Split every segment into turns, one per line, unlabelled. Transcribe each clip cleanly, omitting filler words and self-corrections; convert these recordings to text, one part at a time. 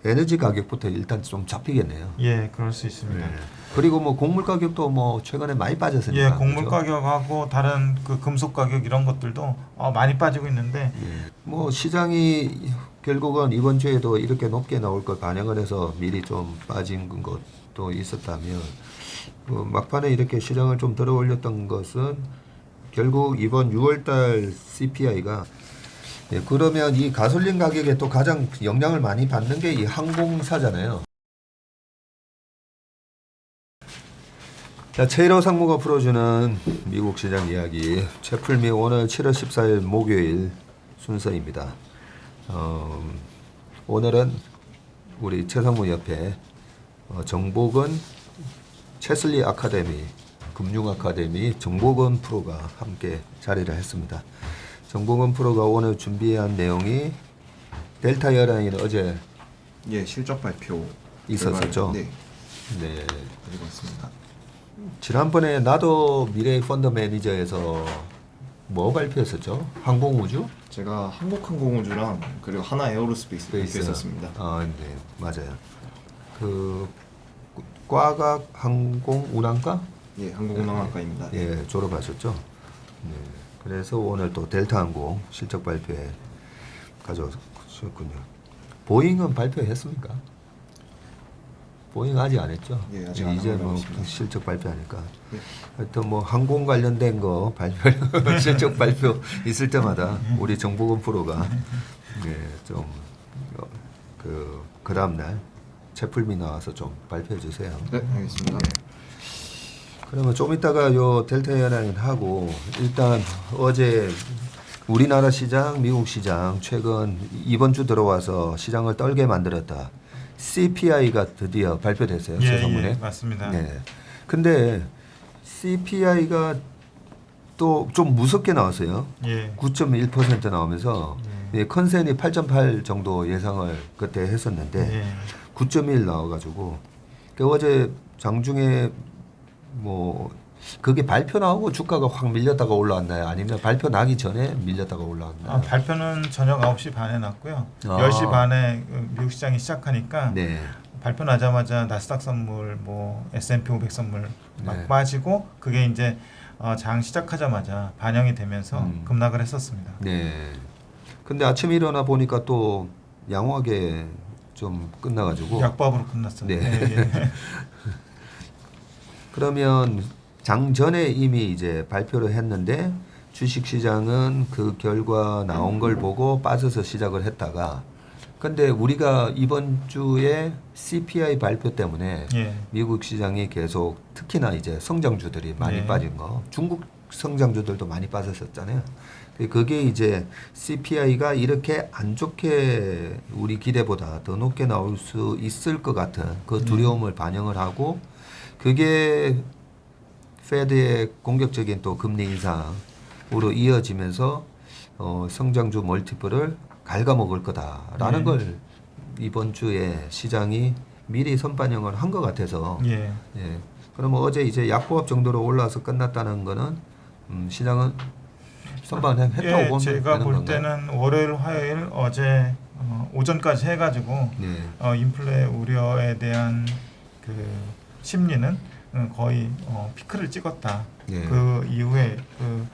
에너지 가격부터 일단 좀 잡히겠네요.
예, 그럴 수 있습니다.
네. 그리고 뭐 곡물 가격도 뭐 최근에 많이 빠졌으니까.
예, 곡물
그렇죠?
가격하고 다른 그 금속 가격 이런 것들도 많이 빠지고 있는데
예. 뭐 시장이 결국은 이번 주에도 이렇게 높게 나올 걸 반영을 해서 미리 좀 빠진 것도 있었다면 막판에 이렇게 시장을 좀 들어 올렸던 것은 결국 이번 6월달 CPI가 그러면 이 가솔린 가격에 또 가장 영향을 많이 받는 게 이 항공사잖아요. 자, 최일호 상무가 풀어주는 미국 시장 이야기 최풀미 오늘 7월 14일 목요일 순서입니다. 오늘은 우리 최상무 옆에 정복은 체슬리 아카데미 금융 아카데미 정복은 프로가 함께 자리를 했습니다. 정복은 프로가 오늘 준비한 내용이 델타 에어라인 어제
실적 발표
있었었죠.
네,
네.
가지고 왔습니다.
지난번에 나도 미래 펀드 매니저에서 뭐 발표했었죠? 항공우주?
제가 한국항공우주랑 그리고 하나 에어로스페이스 발표했었습니다.
아, 네, 맞아요. 그 과학 항공 운항과
항공운항학과입니다.
예, 졸업하셨죠? 네. 그래서 오늘 또 델타 항공 실적 발표에 가져오셨군요. 보잉은 발표했습니까? 보잉 아직 안 했죠?
예, 아직 안
이제
하고
뭐
있습니다.
실적 발표하니까.
네.
하여튼 뭐 항공 관련된 거 발표 실적 발표 있을 때마다 우리 정보근 프로가 그 다음 날 채플미 나와서 좀 발표해 주세요.
네, 알겠습니다.
그러면 좀 이따가 요 델타 에어라인 하고 일단 어제 우리나라 시장, 미국 시장 최근 이번 주 들어와서 시장을 떨게 만들었다. CPI가 드디어 발표됐어요. 최선문에.
예, 맞습니다.
네. 근데 CPI가 또 좀 무섭게 나왔어요.
예.
9.1% 나오면서 컨센이 8.8 정도 예상을 그때 했었는데
예.
9.1 나와가지고 어제 장중에 뭐 그게 발표 나오고 주가가 확 밀렸다가 올라왔나요? 아니면 발표 나기 전에 밀렸다가 올라왔나요?
발표는 저녁 9시 반에 났고요.
아.
10시 반에 미국 시장이 시작하니까
네.
발표 나자마자 나스닥 선물, 뭐 S&P 500 선물 막
네.
빠지고 그게 이제 장 시작하자마자 반영이 되면서 급락을 했었습니다.
네. 근데 아침에 일어나 보니까 또 양호하게 좀 끝나가지고.
약보합으로 끝났어요.
네.
예.
그러면 장 전에 이미 이제 발표를 했는데 주식시장은 그 결과 나온 걸 보고 빠져서 시작을 했다가 근데 우리가 이번 주에 CPI 발표 때문에
예.
미국 시장이 계속 특히나 이제 성장주들이 많이
예.
빠진 거 중국 성장주들도 많이 빠졌었잖아요. 그게 이제 CPI가 이렇게 안 좋게 우리 기대보다 더 높게 나올 수 있을 것 같은 그 두려움을 반영을 하고 그게 페드의 공격적인 또 금리 인상으로 이어지면서 성장주 멀티플을 갉아먹을 거다라는 걸 이번 주에 시장이 미리 선반영을 한 것 같아서
예.
예. 그러면 어제 이제 약보합 정도로 올라와서 끝났다는 거는 시장은 선반했다고
예,
보면
제가
되는
볼
건가요?
때는 월요일, 화요일 어제 오전까지 해가지고
네.
인플레 우려에 대한 그 심리는 거의 피크를 찍었다.
예.
그 이후에 그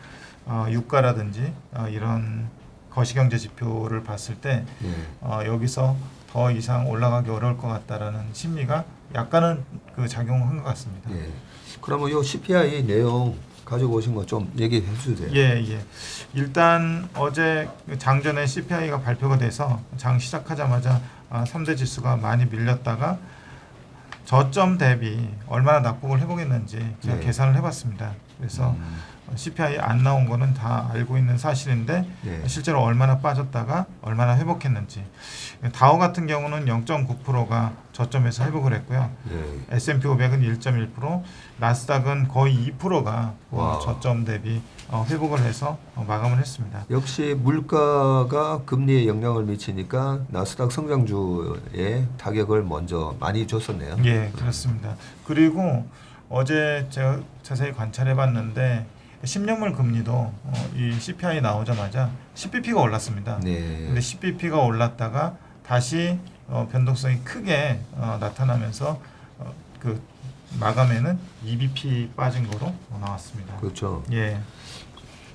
유가라든지 이런 거시경제 지표를 봤을 때
예.
여기서 더 이상 올라가기 어려울 것 같다라는 심리가 약간은 그 작용한 것 같습니다.
예. 그러면 요 CPI 내용 가지고 오신 거 좀 얘기해 주세요.
예, 예. 일단 어제 장전에 CPI가 발표가 돼서 장 시작하자마자 3대 지수가 많이 밀렸다가 저점 대비 얼마나 낙폭을 회복했는지 제가
네.
계산을 해봤습니다. 그래서 CPI 안 나온 거는 다 알고 있는 사실인데
네.
실제로 얼마나 빠졌다가 얼마나 회복했는지 다우 같은 경우는 0.9%가 저점에서 회복을 했고요.
예.
S&P 500은 1.1%, 나스닥은 거의 2%가
와.
저점 대비 회복을 해서 마감을 했습니다.
역시 물가가 금리에 영향을 미치니까 나스닥 성장주에 타격을 먼저 많이 줬었네요.
예, 그렇습니다. 그리고 어제 제가 자세히 관찰해봤는데 10년물 금리도 이 CPI 나오자마자 10bp가 올랐습니다.
네.
근데 10bp가 올랐다가 다시 변동성이 크게 나타나면서 그 마감에는 EBP 빠진 거로 나왔습니다.
그렇죠.
예.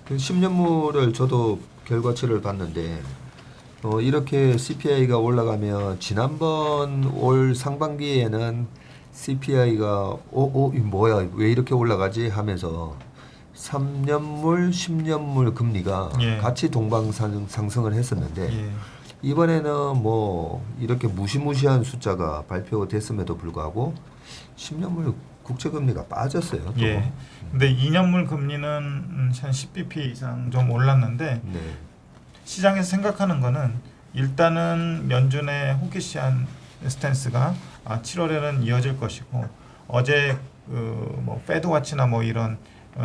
그 10년물을 저도 결과치를 봤는데 이렇게 CPI가 올라가면 지난번 올 상반기에는 CPI가 이 뭐야 왜 이렇게 올라가지 하면서 3년물, 10년물 금리가
예.
같이 동방상승을 했었는데
예.
이번에는 뭐 이렇게 무시무시한 숫자가 발표됐음에도 불구하고 10년물 국채금리가 빠졌어요. 또.
예. 근데 2년물 금리는 한 10bp 이상 좀 올랐는데
네.
시장에서 생각하는 거는 일단은 연준의 호키시한 스탠스가 7월에는 이어질 것이고 어제 뭐 페드와치나 뭐 이런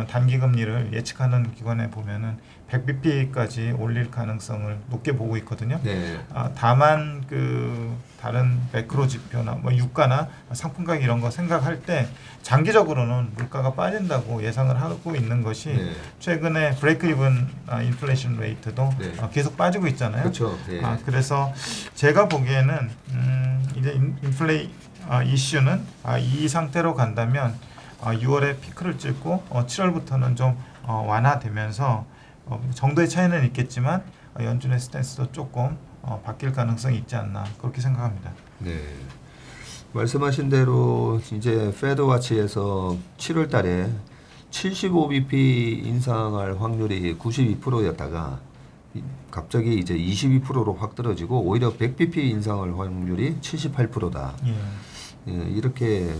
단기 금리를 예측하는 기관에 보면은 100bp까지 올릴 가능성을 높게 보고 있거든요.
네.
다만 그 다른 매크로 지표나 뭐 유가나 상품 가격 이런 거 생각할 때 장기적으로는 물가가 빠진다고 예상을 하고 있는 것이
네.
최근에 브레이크 이븐 인플레이션 레이트도
네.
계속 빠지고 있잖아요.
그렇죠. 네.
그래서 제가 보기에는 이제 인플레이 이슈는 이 상태로 간다면 6월에 피크를 찍고 7월부터는 좀 완화되면서 정도의 차이는 있겠지만 연준의 스탠스도 조금 바뀔 가능성이 있지 않나 그렇게 생각합니다.
네. 말씀하신 대로 이제 페드와치에서 7월 달에 75bp 인상할 확률이 92%였다가 갑자기 이제 22%로 확 떨어지고 오히려 100bp 인상할 확률이 78%다.
예.
이렇게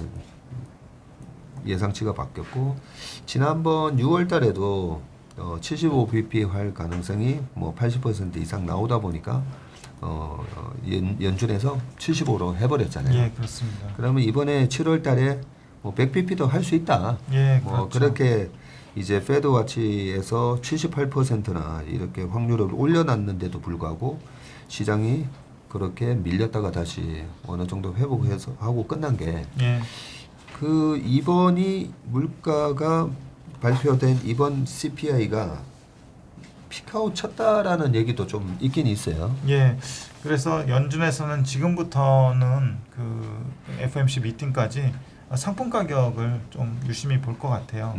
예상치가 바뀌었고 지난번 6월 달에도 75bp 할 가능성이 뭐 80% 이상 나오다 보니까 연준에서 75로 해버렸잖아요.
예, 그렇습니다.
그러면 이번에 7월 달에 뭐 100bp도 할 수 있다.
예,
뭐
그렇죠.
그렇게 이제 페드와치에서 78%나 이렇게 확률을 올려놨는데도 불구하고 시장이 그렇게 밀렸다가 다시 어느 정도 회복해서 하고 끝난 게
예.
그 이번이 물가가 발표된 이번 CPI가 피크아웃 쳤다라는 얘기도 좀 있긴 있어요.
예. 그래서 연준에서는 지금부터는 그 FOMC 미팅까지 상품 가격을 좀 유심히 볼 것 같아요.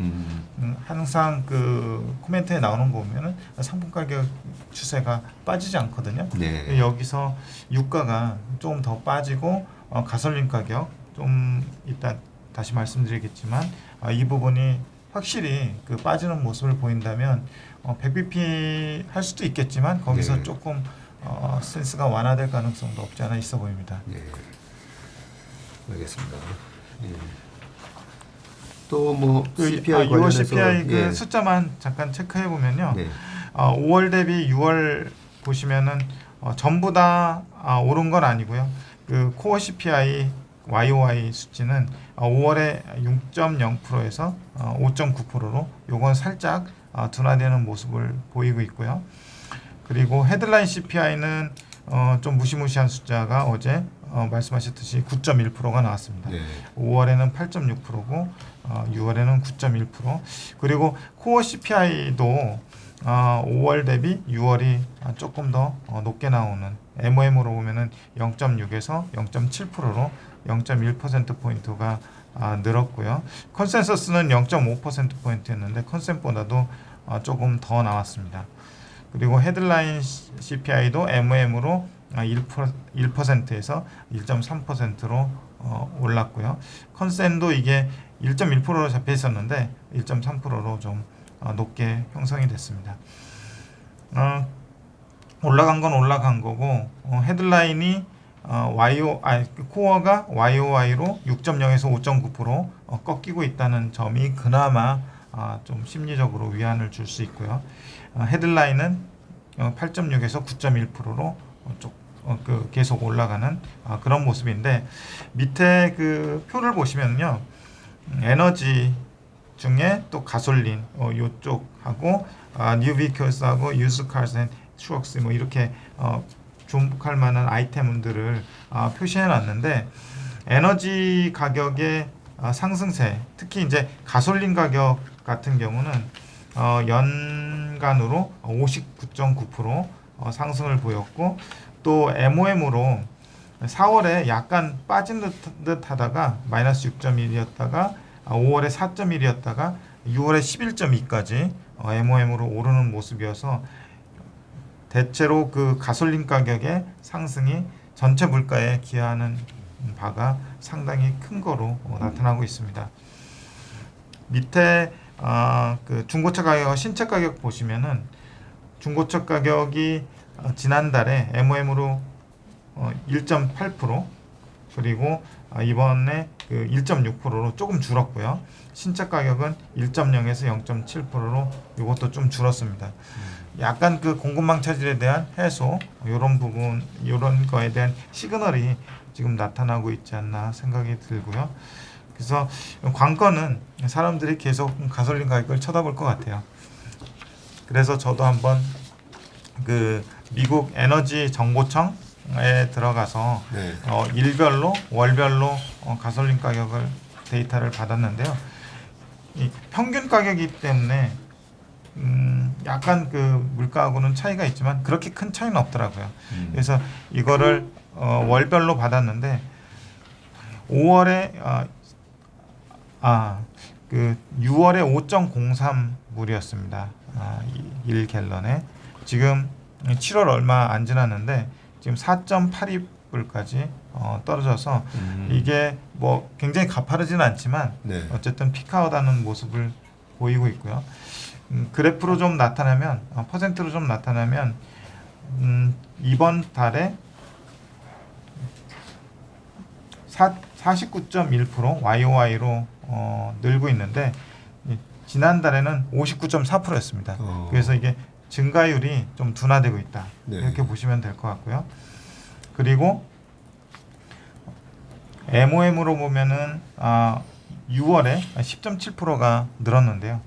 항상 그 코멘트에 나오는 거 보면은 상품 가격 추세가 빠지지 않거든요.
네.
여기서 유가가 좀 더 빠지고 가솔린 가격 좀 이따 다시 말씀드리겠지만 이 부분이 확실히 그 빠지는 모습을 보인다면 100bp 할 수도 있겠지만 거기서
네.
조금 스탠스가 완화될 가능성도 없지 않아 있어 보입니다.
네. 알겠습니다. 예. 또뭐
그
CPI
6월
관련해서
CPI 그
예.
숫자만 잠깐 체크해 보면요.
네.
5월 대비 6월 보시면은 전부 다 오른 건 아니고요. 그 코어 CPI YOY 수치는 5월에 6.0%에서 5.9%로 요건 살짝 둔화되는 모습을 보이고 있고요. 그리고 헤드라인 CPI는 좀 무시무시한 숫자가 어제 말씀하셨듯이 9.1%가 나왔습니다.
네.
5월에는 8.6%고 6월에는 9.1%. 그리고 코어 CPI도 5월 대비 6월이 조금 더 높게 나오는 MOM으로 보면은 0.6에서 0.7%로 0.1%포인트가 늘었고요. 컨센서스는 0.5%포인트였는데 컨센보다도 조금 더 나왔습니다. 그리고 헤드라인 CPI도 MOM으로 1%에서 1.3%로 올랐고요. 컨센도 이게 1.1%로 잡혀 있었는데 1.3%로 좀 높게 형성이 됐습니다. 올라간 건 올라간 거고 헤드라인이 코어가 YOY로 6.0에서 5.9% 꺾이고 있다는 점이 그나마 좀 심리적으로 위안을 줄 수 있고요. 헤드라인은 8.6에서 9.1%로 계속 올라가는 그런 모습인데 밑에 그 표를 보시면요, 에너지 중에 또 가솔린 요쪽하고 뉴 비클스하고 유즈 카스 앤 트럭스 뭐 이렇게 주목할 만한 아이템들을 표시해 놨는데 에너지 가격의 상승세, 특히 이제 가솔린 가격 같은 경우는 연간으로 59.9% 상승을 보였고 또 MOM으로 4월에 약간 빠진 듯 하다가 마이너스 6.1이었다가 5월에 4.1이었다가 6월에 11.2까지 MOM으로 오르는 모습이어서 대체로 그 가솔린 가격의 상승이 전체 물가에 기여하는 바가 상당히 큰 거로 나타나고 있습니다. 밑에 그 중고차 가격과 신차 가격 보시면은 중고차 가격이 지난달에 MOM으로 1.8% 그리고 이번에 그 1.6%로 조금 줄었고요. 신차 가격은 1.0에서 0.7%로 이것도 좀 줄었습니다. 약간 그 공급망 차질에 대한 해소 이런 부분 이런 거에 대한 시그널이 지금 나타나고 있지 않나 생각이 들고요. 그래서 관건은 사람들이 계속 가솔린 가격을 쳐다볼 것 같아요. 그래서 저도 한번 그 미국 에너지 정보청에 들어가서
네.
일별로 월별로 가솔린 가격을 데이터를 받았는데요. 이 평균 가격이기 때문에 약간 그 물가하고는 차이가 있지만 그렇게 큰 차이는 없더라고요. 그래서 이거를 월별로 받았는데 5월에 그 6월에 5.03불이었습니다. 1갤런에 지금 7월 얼마 안 지났는데 지금 4.82불까지 떨어져서 이게 뭐 굉장히 가파르지는 않지만
네.
어쨌든 피크아웃하는 모습을 보이고 있고요. 그래프로 좀 나타나면 퍼센트로 좀 나타나면 이번 달에 49.1% YOY로 늘고 있는데 지난달에는 59.4%였습니다. 그래서 이게 증가율이 좀 둔화되고 있다.
네.
이렇게 보시면 될 것 같고요. 그리고 MOM으로 보면은 6월에 10.7%가 늘었는데요.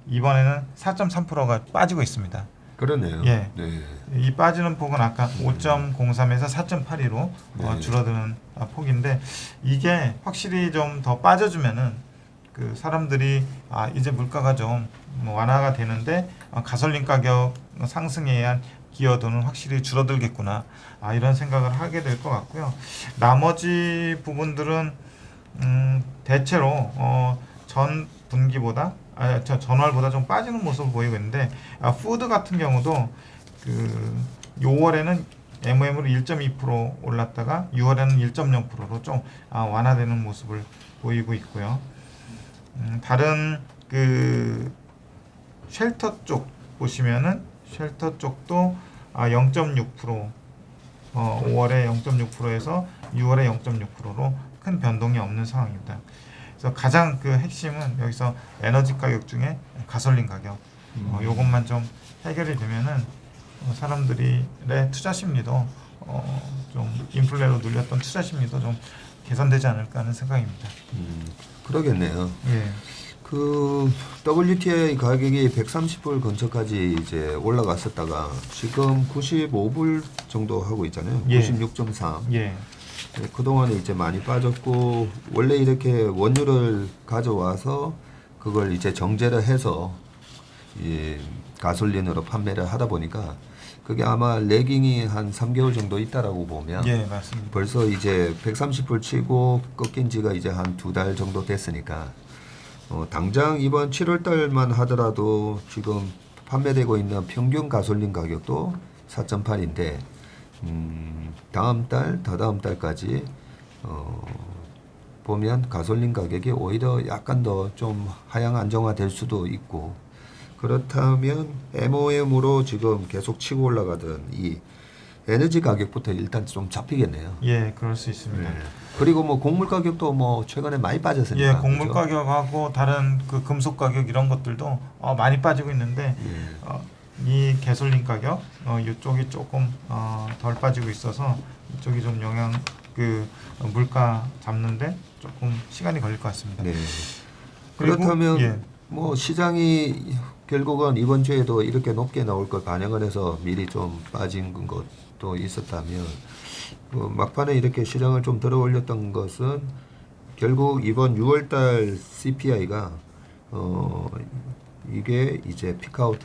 이번에는 4.3%가 빠지고 있습니다.
그러네요.
예.
네.
이 빠지는 폭은 아까 5.03에서 4.82로
네.
줄어드는 폭인데 이게 확실히 좀 더 빠져주면은 그 사람들이 이제 물가가 좀 완화가 되는데 가솔린 가격 상승에 의한 기여도는 확실히 줄어들겠구나 이런 생각을 하게 될 것 같고요. 나머지 부분들은 대체로 전 분기보다 전월보다 좀 빠지는 모습을 보이고 있는데 푸드 같은 경우도 그 5월에는 MOM으로 1.2% 올랐다가 6월에는 1.0%로 좀 완화되는 모습을 보이고 있고요. 다른 그 쉘터 쪽 보시면은 쉘터 쪽도 0.6% 5월에 0.6%에서 6월에 0.6%로 큰 변동이 없는 상황입니다. 그래서 가장 그 핵심은 여기서 에너지 가격 중에 가솔린 가격 요것만 좀 해결이 되면은 사람들의 투자 심리도 좀 인플레로 눌렸던 투자 심리도 좀 개선되지 않을까 하는 생각입니다.
그러겠네요.
예.
그 WTI 가격이 130불 근처까지 이제 올라갔었다가 지금 95불 정도 하고 있잖아요.
예.
96.3.
예.
그동안에 이제 많이 빠졌고 원래 이렇게 원유를 가져와서 그걸 이제 정제를 해서 이 가솔린으로 판매를 하다 보니까 그게 아마 레깅이 한 3개월 정도 있다라고 보면
예, 맞습니다.
벌써 이제 130불 치고 꺾인 지가 이제 한 2달 정도 됐으니까 당장 이번 7월 달만 하더라도 지금 판매되고 있는 평균 가솔린 가격도 4.8인데 다음 달, 다다음 달까지 보면 가솔린 가격이 오히려 약간 더 좀 하향 안정화될 수도 있고 그렇다면 MOM으로 지금 계속 치고 올라가던 이 에너지 가격부터 일단 좀 잡히겠네요.
예, 그럴 수 있습니다.
그리고 뭐 곡물 가격도 뭐 최근에 많이 빠졌으니까.
예, 곡물
그죠?
가격하고 다른 그 금속 가격 이런 것들도 많이 빠지고 있는데 이 가솔린 가격 이쪽이 조금 덜 빠지고 있어서 이쪽이 좀 영향 그 물가 잡는데 조금 시간이 걸릴 것 같습니다.
네.
그리고,
그렇다면
예.
뭐 시장이 결국은 이번 주에도 이렇게 높게 나올 걸 반영을 해서 미리 좀 빠진 것도 있었다면 막판에 이렇게 시장을 좀 들어 올렸던 것은 결국 이번 6월달 CPI가 이게 이제 피크아웃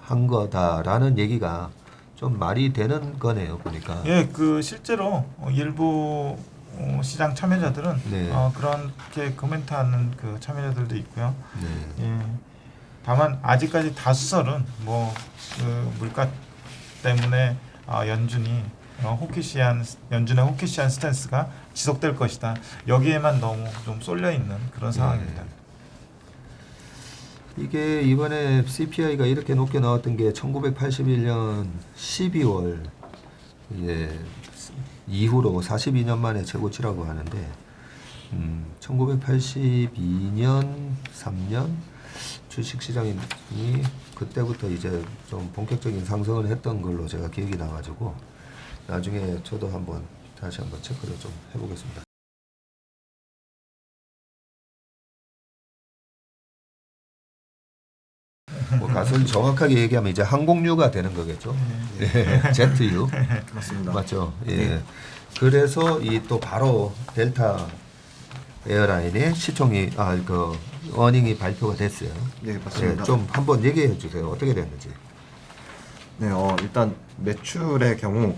한 거다라는 얘기가 좀 말이 되는 거네요 보니까.
예, 그 실제로 일부 시장 참여자들은
네.
그렇게 코멘트하는 그 참여자들도 있고요.
네.
예. 다만 아직까지 다수설은 뭐 그 물가 때문에 연준의 호키시한 스탠스가 지속될 것이다. 여기에만 너무 좀 쏠려 있는 그런 상황입니다.
이게 이번에 CPI가 이렇게 높게 나왔던 게 1981년 12월 이후로 42년 만에 최고치라고 하는데 1982년 3년 주식시장이 그때부터 이제 좀 본격적인 상승을 했던 걸로 제가 기억이 나가지고 나중에 저도 다시 한번 체크를 좀 해보겠습니다. 뭐 가설 정확하게 얘기하면 이제 항공유가 되는 거겠죠. 예. 제트유.
맞습니다.
맞죠. 예.
네.
그래서 이 또 바로 델타 에어라인의 시총이 그 어닝이 발표가 됐어요.
네, 맞습니다.
좀 한번 얘기해 주세요. 어떻게 됐는지.
네, 일단 매출의 경우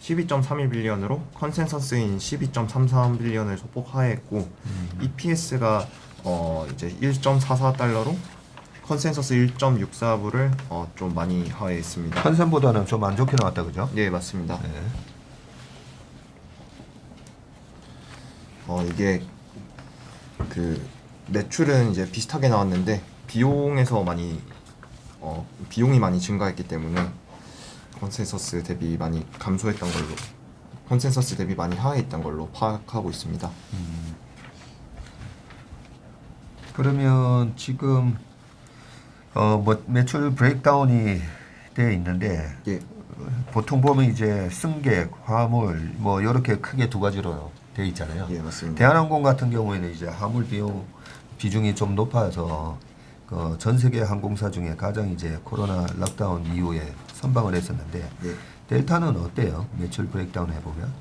12.32빌리언으로 컨센서스인 12.33빌리언을 소폭 하회했고 EPS가 이제 1.44달러로 컨센서스 1.64불을 좀 많이 하회했습니다.
컨센보다는 좀 안 좋게 나왔다 그죠?
네, 맞습니다.
네.
이게 그 매출은 이제 비슷하게 나왔는데 비용에서 비용이 많이 증가했기 때문에 컨센서스 대비 많이 감소했던 걸로, 컨센서스 대비 많이 하회했던 걸로 파악하고 있습니다.
그러면 지금 뭐 매출 브레이크다운이 되어 있는데
예,
보통 보면 이제 승객, 화물 뭐 이렇게 크게 두 가지로 되어 있잖아요.
예, 맞습니다.
대한항공 같은 경우에는 이제 화물 비중이 좀 높아서 전 세계 항공사 중에 가장 이제 코로나 락다운 이후에 선방을 했었는데
예.
델타는 어때요? 매출 브레이크다운 해보면?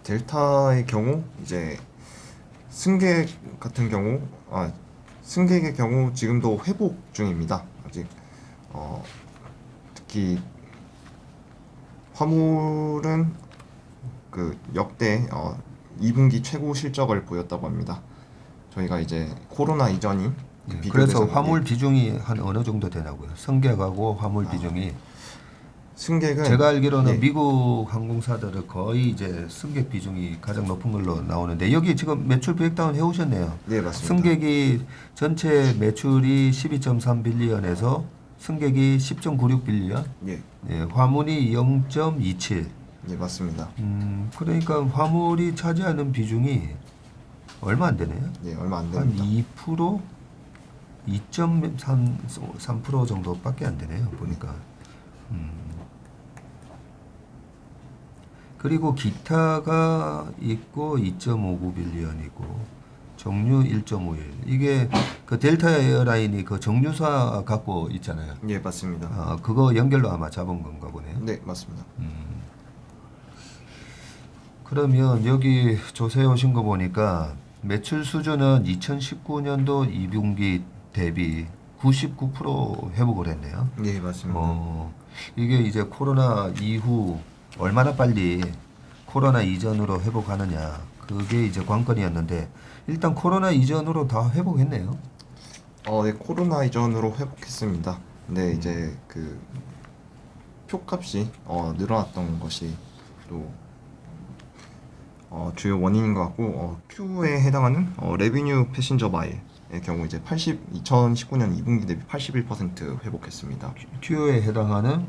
델타의 경우 이제 승객 같은 경우 승객의 경우 지금도 회복 중입니다. 아직 특히 화물은 그 역대 2분기 최고 실적을 보였다고 합니다. 저희가 이제 코로나 이전인 비교
그래서
대상,
화물 비중이 한 어느 정도 되나고요? 승객하고 화물 비중이
승객은
제가 알기로는
예,
미국 항공사들은 거의 이제 승객 비중이 가장 높은 걸로 나오는데 여기 지금 매출 브레이크다운 해오셨네요.
네, 맞습니다.
승객이 전체 매출이 12.3빌리언에서 승객이 10.96빌리언,
예,
화물이 0.27.
예, 맞습니다.
그러니까 화물이 차지하는 비중이 얼마 안 되네요.
예, 얼마 안
한
됩니다.
2%, 2.3% 정도밖에 안 되네요. 보니까. 그리고 기타가 있고 2.59빌리언이고 정유 1.51. 이게 그 델타 에어라인이 그 정유사 갖고 있잖아요.
예, 맞습니다.
그거 연결로 아마 잡은 건가 보네요.
네, 맞습니다.
그러면 여기 조사해 오신 거 보니까 매출 수준은 2019년도 2분기 대비 99% 회복을 했네요.
예, 맞습니다.
이게 이제 코로나 이후 얼마나 빨리 코로나 이전으로 회복하느냐 그게 이제 관건이었는데 일단 코로나 이전으로 다 회복했네요.
네, 코로나 이전으로 회복했습니다. 근데 이제 그 표값이 늘어났던 것이 또 주요 원인인 것 같고 Q에 해당하는 레비뉴 패신저 마일의 경우 이제 2019년 2분기 대비 81% 회복했습니다.
Q에 해당하는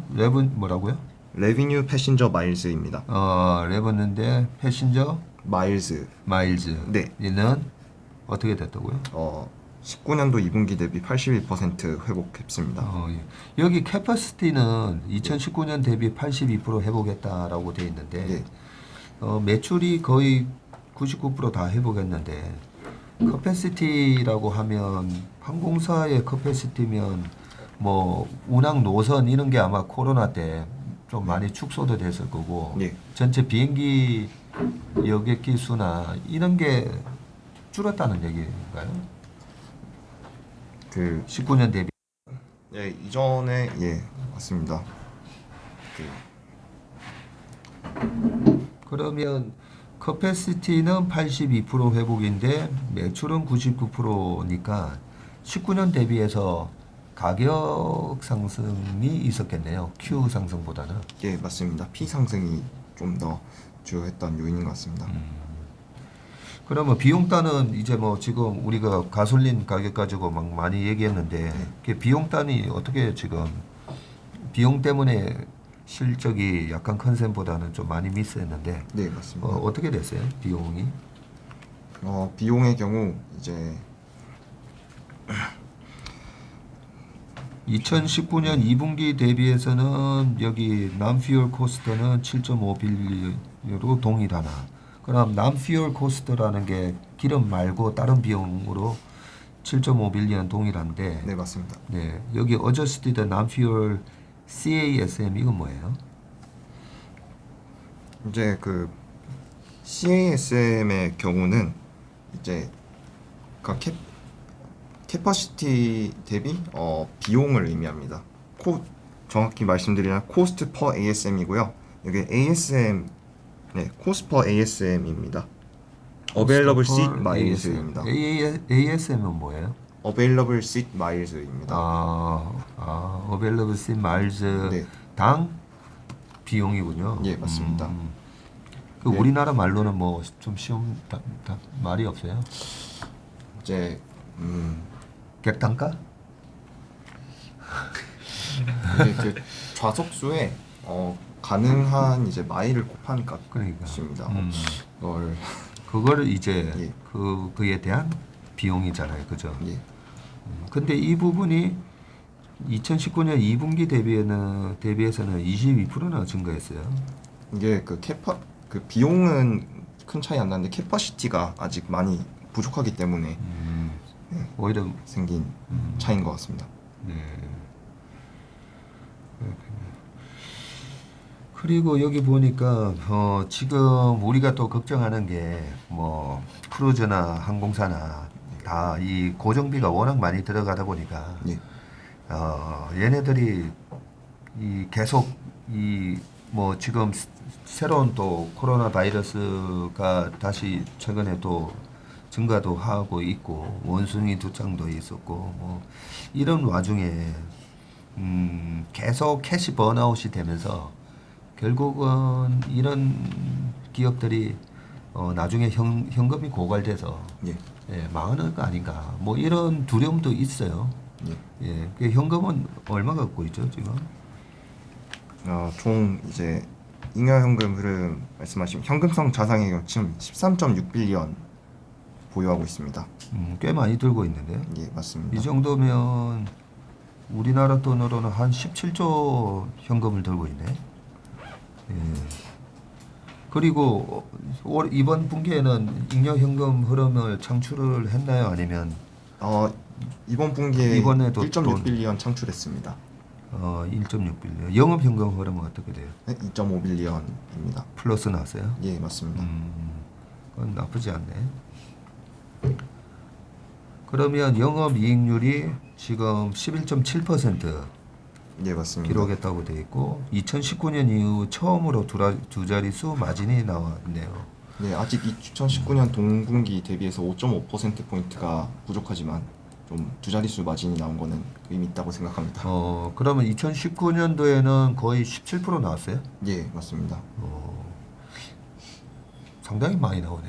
뭐라고요?
레비뉴 패신저 마일즈입니다.
레버는데 패신저
마일즈.
마일즈
네.
얘는 어떻게 됐다고요?
19년도 2분기 대비 81% 회복했습니다.
예. 여기 캐퍼시티는 2019년 대비 82% 회복했다라고 돼 있는데
네.
매출이 거의 99% 다 회복했는데 커패시티라고 하면 항공사의 커패시티면 뭐 운항 노선 이런 게 아마 코로나 때 좀 많이 축소도 됐을 거고
네.
전체 비행기 여객기 수나 이런 게 줄었다는 얘기인가요?
그
19년 대비.
이전에 맞습니다.
그러면 커패시티는 82% 회복인데 매출은 99%니까 19년 대비해서 가격 상승이 있었겠네요. Q 상승보다는.
예, 맞습니다. P 상승이 좀 더 주요했던 요인인 것 같습니다.
그러면 비용단은 이제 뭐 지금 우리가 가솔린 가격 가지고 막 많이 얘기했는데 그 비용단이 어떻게 지금 비용 때문에 실적이 약간 컨센보다는 좀 많이 미스했는데
네, 맞습니다.
어떻게 됐어요? 비용이?
비용의 경우 이제
2019년 2분기 대비해서는 여기 남퓨얼 코스트는 7.5빌리언으로 동일하나. 그럼 남퓨얼 코스트라는 게 기름 말고 다른 비용으로 7.5빌리언 동일한데
네, 맞습니다.
네, 여기 어저스티드 남퓨얼 CASM 이건 뭐예요?
이제 그 CASM의 경우는 이제 그 캐퍼시티 대비 비용을 의미합니다. 정확히 말씀드리면 코스트 퍼 ASM이고요. 여기 ASM 코스트 퍼 ASM입니다. Available Seat Miles입니다.
ASM은 뭐예요?
Available Seat Miles입니다.
Available Seat Miles
네.
당 비용이군요.
예, 맞습니다.
그
네.
우리나라 말로는 뭐 좀 쉬운 말이 없어요?
이제
객단가?
이게 그 좌석수에 가능한 이제 마일을 곱한
그러니까.
값입니다. 그걸
그거를 이제
예.
그에 대한 비용이잖아요, 그죠?
예.
근데 이 부분이 2019년 2분기 대비해서는 22%나 증가했어요.
이게 그 비용은 큰 차이 안 나는데 캐퍼시티가 아직 많이 부족하기 때문에
오히려
생긴 차이인 것 같습니다.
네. 그리고 여기 보니까 지금 우리가 또 걱정하는 게 뭐 크루즈나 항공사나 다 이 고정비가 워낙 많이 들어가다 보니까
예.
얘네들이 이 계속 이 뭐 지금 새로운 또 코로나 바이러스가 다시 최근에 또 증가도 하고 있고 원숭이 두장도 있었고 뭐 이런 와중에 계속 캐시 번아웃이 되면서 결국은 이런 기업들이 나중에 현금이 고갈돼서
예.
망하는 거 아닌가 뭐 이런 두려움도 있어요.
예.
그 현금은 얼마 갖고 있죠 지금?
총 이제 잉여현금 흐름 말씀하신 현금성 자산의 경우 지금 13.6빌리언 보유하고 있습니다.
꽤 많이 들고 있는데
예, 맞습니다.
이 정도면 우리나라 돈으로는 한 17조 현금을 들고 있네. 예. 그리고 이번 분기에는 잉여 현금 흐름을 창출을 했나요? 아니면
이번 분기에
이번에도
1.6빌리언 창출했습니다.
1.6빌리언. 영업 현금 흐름은 어떻게 돼요?
네, 2.5빌리언입니다.
플러스 나왔어요?
예, 맞습니다.
그건 나쁘지 않네. 그러면 영업 이익률이 지금 11.7%
예, 맞습니다.
기록했다고 돼 있고 2019년 이후 처음으로 두 자릿수 마진이 나왔네요.
네, 아직 2019년 동분기 대비해서 5.5%포인트가 부족하지만 좀 두 자릿수 마진이 나온 거는 의미 있다고 생각합니다.
그러면 2019년도에는 거의 17% 나왔어요?
예, 맞습니다.
상당히 많이 나오네,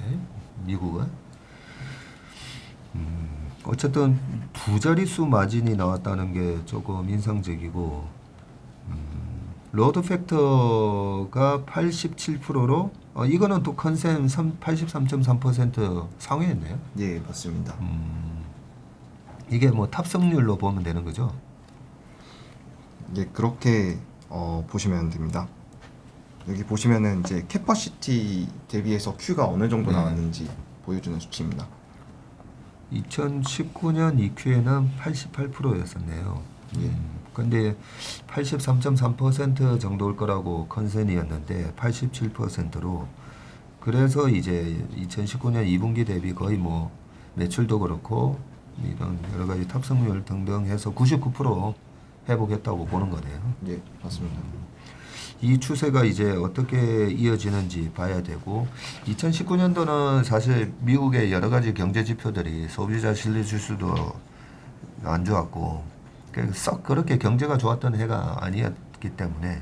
미국은. 어쨌든 두 자릿수 마진이 나왔다는 게 조금 인상적이고, 로드 팩터가 87%로 이거는 또 컨센 83.3% 상회했네요.
예, 맞습니다.
이게 뭐 탑승률로 보면 되는 거죠?
예, 그렇게 보시면 됩니다. 여기 보시면은 이제 캐퍼시티 대비해서 Q가 어느 정도
네.
나왔는지 보여주는 수치입니다.
2019년 EQ에는 88%였었네요. 근데 83.3% 정도일 거라고 컨센이었는데 87%로 그래서 이제 2019년 2분기 대비 거의 뭐 매출도 그렇고 이런 여러 가지 탑승률 등등 해서 99% 회복했다고 보는 거네요.
예, 맞습니다.
이 추세가 이제 어떻게 이어지는지 봐야 되고 2019년도는 사실 미국의 여러 가지 경제 지표들이 소비자 실내 지수도 안 좋았고 썩 그렇게 경제가 좋았던 해가 아니었기 때문에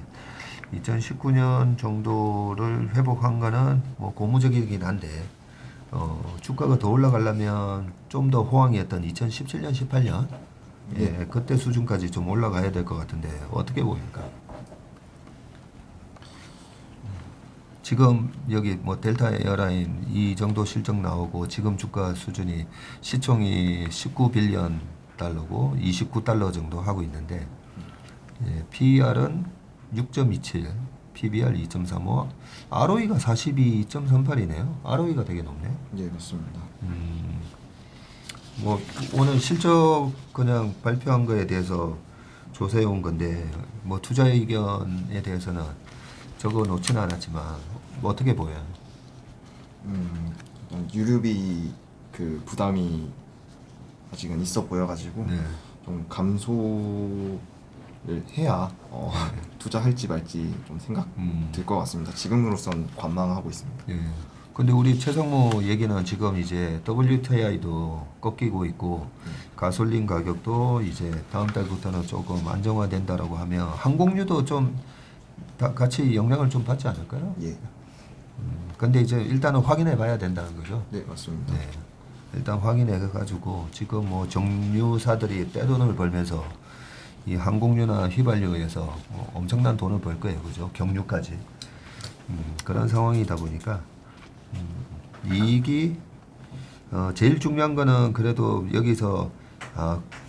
2019년 정도를 회복한 거는 뭐 고무적이긴 한데 주가가 더 올라가려면 좀 더 호황이었던 2017년, 18년 예, 그때 수준까지 좀 올라가야 될 것 같은데 어떻게 보입니까? 지금 여기 뭐 델타 에어라인 이 정도 실적 나오고 지금 주가 수준이 시총이 19빌리언 달러고 29달러 정도 하고 있는데 예, PER은 6.27, PBR 2.35, ROE가 42.38이네요. ROE가 되게 높네.
예, 맞습니다.
뭐 오늘 실적 그냥 발표한 거에 대해서 조사해 온 건데 뭐 투자 의견에 대해서는 적어 놓지는 않았지만 뭐 어떻게 보여요?
일단 유류비 그 부담이 아직은 있어 보여가지고
네.
좀 감소를 해야 투자할지 말지 좀 생각 들 것 같습니다. 지금으로선 관망하고 있습니다.
예. 근데 우리 최성모 얘기는 지금 이제 WTI도 꺾이고 있고 가솔린 가격도 이제 다음 달부터는 조금 안정화된다라고 하면 항공유도 좀 다 같이 영향을 좀 받지 않을까요?
예,
근데 이제 일단은 확인해 봐야 된다는 거죠.
네 맞습니다.
네. 일단 확인해 가지고 지금 뭐 정유사들이 떼돈을 벌면서 이 항공유나 휘발유에서 뭐 엄청난 돈을 벌 거예요, 그죠? 경유까지 그런 상황이다 보니까 이익이 제일 중요한 거는 그래도 여기서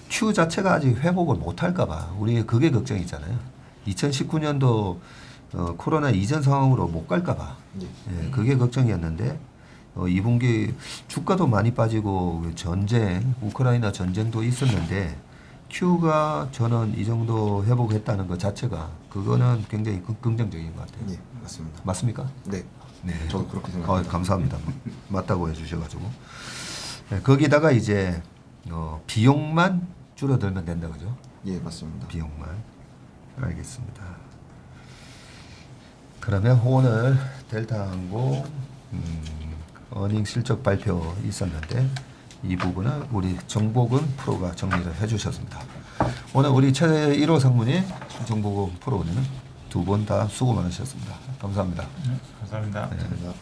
Q 자체가 아직 회복을 못 할까봐 우리 그게 걱정이잖아요. 2019년도 코로나 이전 상황으로 못 갈까봐 예, 그게 걱정이었는데 2분기 주가도 많이 빠지고 전쟁, 우크라이나 전쟁도 있었는데 Q가 저는 이 정도 회복했다는 것 자체가 그거는 굉장히 긍정적인 것 같아요.
예, 맞습니다.
맞습니까?
네,
네.
저도 그렇게 생각합니다.
감사합니다. 맞다고 해주셔가지고 네, 거기다가 이제 비용만 줄어들면 된다 그죠?
예, 맞습니다.
비용만 알겠습니다. 그러면 오늘 델타항공 어닝 실적 발표 있었는데 이 부분은 우리 정복은 프로가 정리를 해주셨습니다. 오늘 우리 최 1호 상무님, 정복은 프로는 두 분 다 수고 많으셨습니다. 감사합니다.
감사합니다.
감사합니다.